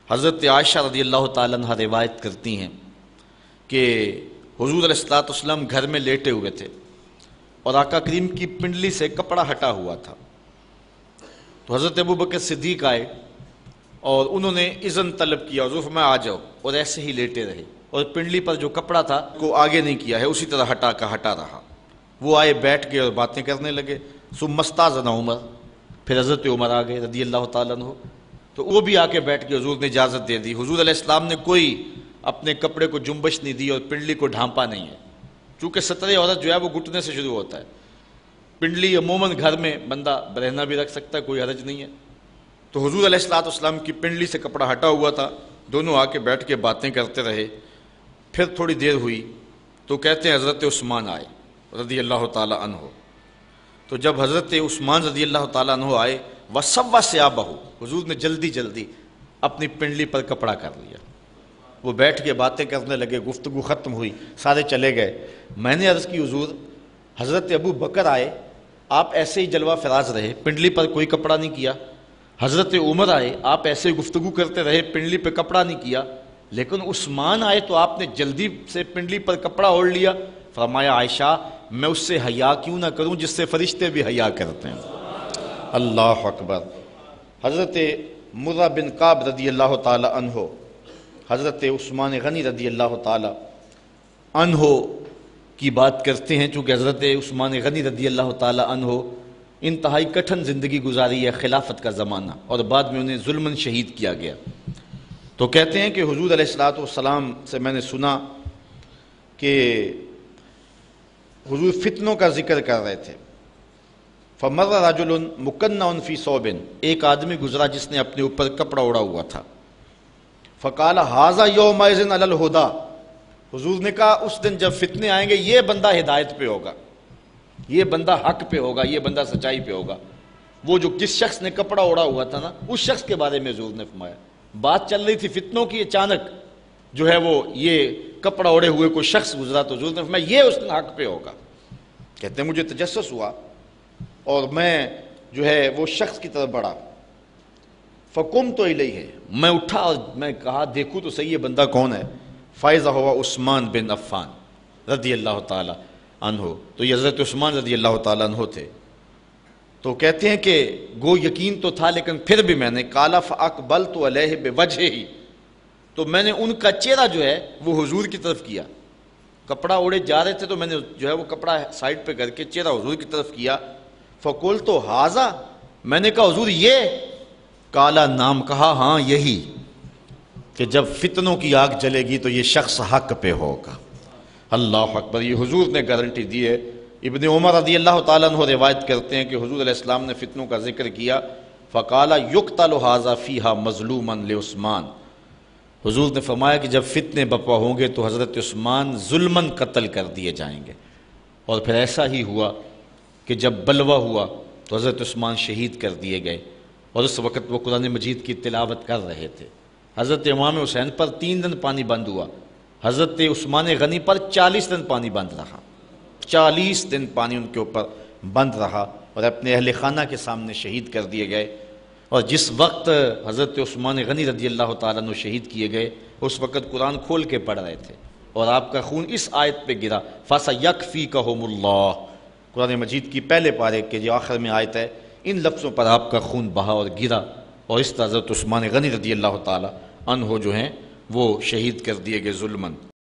حضرت عائشہ رضی اللہ تعالیٰ عنہ روایت کرتی ہیں کہ حضور علیہ الصلوۃ والسلام گھر میں لیٹے ہوئے تھے اور آقا کریم کی پنڈلی سے کپڑا ہٹا ہوا تھا. تو حضرت ابوبکر صدیق آئے اور انہوں نے اذن طلب کیا، حضور فرمایا آ جاؤ، اور ایسے ہی لیٹے رہے اور پنڈلی پر جو کپڑا تھا کو آگے نہیں کیا ہے، اسی طرح ہٹا رہا. وہ آئے، بیٹھ گئے اور باتیں کرنے لگے. ثم استاذن عمر، پھر حضرت عمر آ گئے رضی اللہ تعالیٰ عنہ، تو وہ بھی آ کے بیٹھ کے حضور نے اجازت دے دی. حضور علیہ السلام نے کوئی اپنے کپڑے کو جنبش نہیں دی اور پنڈلی کو ڈھانپا نہیں ہے، چونکہ ستر عورت جو ہے وہ گھٹنے سے شروع ہوتا ہے. پنڈلی عموماً گھر میں بندہ برہنہ بھی رکھ سکتا ہے، کوئی حرج نہیں ہے. تو حضور علیہ الصلوۃ والسلام کی پنڈلی سے کپڑا ہٹا ہوا تھا، دونوں آ کے بیٹھ کے باتیں کرتے رہے. پھر تھوڑی دیر ہوئی تو کہتے ہیں حضرت عثمان آئے رضی اللہ تعالیٰ عنہ. تو جب حضرت عثمان رضی اللہ تعالیٰ عنہ آئے، وَسَوَّ ثِيَابَهُ، حضور نے جلدی جلدی اپنی پنڈلی پر کپڑا کر لیا. وہ بیٹھ کے باتیں کرنے لگے، گفتگو ختم ہوئی، سارے چلے گئے. میں نے عرض کی حضور حضرت ابو بکر آئے، آپ ایسے ہی جلوہ فراز رہے، پنڈلی پر کوئی کپڑا نہیں کیا. حضرت عمر آئے، آپ ایسے ہی گفتگو کرتے رہے، پنڈلی پہ کپڑا نہیں کیا. لیکن عثمان آئے تو آپ نے جلدی سے پنڈلی پر کپڑا اوڑھ لیا. فرمایا عائشہ میں اس سے حیا کیوں نہ کروں جس سے فرشتے بھی حیا کرتے ہیں. اللہ اکبر. حضرت مرہ بن کعب رضی اللہ تعالی عنہ حضرت عثمان غنی رضی اللہ تعالی عنہ کی بات کرتے ہیں، چونکہ حضرت عثمان غنی رضی اللہ تعالی عنہ انتہائی کٹھن زندگی گزاری ہے، خلافت کا زمانہ، اور بعد میں انہیں ظلماً شہید کیا گیا. تو کہتے ہیں کہ حضور علیہ الصلوۃ والسلام سے میں نے سنا کہ حضور فتنوں کا ذکر کر رہے تھے. فمر رجل مکنع فی ثوب، ایک آدمی گزرا جس نے اپنے اوپر کپڑا اوڑا ہوا تھا. فقال ھذا یومئذ علی الہدی، حضور نے کہا اس دن جب فتنے آئیں گے یہ بندہ ہدایت پہ ہوگا، یہ بندہ حق پہ ہوگا، یہ بندہ سچائی پہ ہوگا. وہ جو جس شخص نے کپڑا اوڑا ہوا تھا نا، اس شخص کے بارے میں حضور نے فرمایا. بات چل رہی تھی فتنوں کی، اچانک جو ہے وہ یہ کپڑا اوڑے ہوئے کوئی شخص گزرا تو حضور نے فرمایا یہ اس دن حق پہ ہوگا. کہتے ہیں مجھے تجسس ہوا اور میں جو ہے وہ شخص کی طرف بڑھا. فقمت الیہ، میں اٹھا اور میں کہا دیکھوں تو صحیح یہ بندہ کون ہے. فاذا هو عثمان بن عفان رضی اللہ تعالی عنہ. تو یہ حضرت عثمان رضی اللہ تعالی عنہ تھے. تو کہتے ہیں کہ گو یقین تو تھا لیکن پھر بھی میں نے قال فاقبلت علیہ بوجہہ، تو میں نے ان کا چہرہ جو ہے وہ حضور کی طرف کیا. کپڑا اوڑے جا رہے تھے تو میں نے جو ہے وہ کپڑا سائڈ پہ کر کے چہرہ حضور کی طرف کیا. فقلت ھذا، میں نے کہا حضور یہ؟ کالا، نام کہا ہاں یہی، کہ جب فتنوں کی آگ جلے گی تو یہ شخص حق پہ ہوگا. اللہ اکبر. یہ حضور نے گارنٹی دی ہے. ابن عمر رضی اللہ تعالیٰ عنہ روایت کرتے ہیں کہ حضور علیہ السلام نے فتنوں کا ذکر کیا. فقال یقتل ھذا فیھا مظلوما لعثمان، حضور نے فرمایا کہ جب فتنے بپا ہوں گے تو حضرت عثمان ظلماً قتل کر دیے جائیں گے. اور پھر ایسا ہی ہوا کہ جب بلوہ ہوا تو حضرت عثمان شہید کر دیے گئے. اور اس وقت وہ قرآن مجید کی تلاوت کر رہے تھے. حضرت امام حسین پر 3 دن پانی بند ہوا، حضرت عثمان غنی پر 40 دن پانی بند رہا. 40 دن پانی ان کے اوپر بند رہا اور اپنے اہل خانہ کے سامنے شہید کر دیے گئے. اور جس وقت حضرت عثمان غنی رضی اللہ تعالیٰ عنہ شہید کیے گئے اس وقت قرآن کھول کے پڑھ رہے تھے اور آپ کا خون اس آیت پہ گرا، فَسَيَكْفِيكَهُمُ اللَّهُ، قرآن مجید کی پہلے پارے کے جو آخر میں آیت ہے، ان لفظوں پر آپ کا خون بہا اور گرا. اور اس طرح حضرت عثمان غنی رضی اللہ تعالیٰ عنہ جو ہیں وہ شہید کر دیے گئے ظلماً.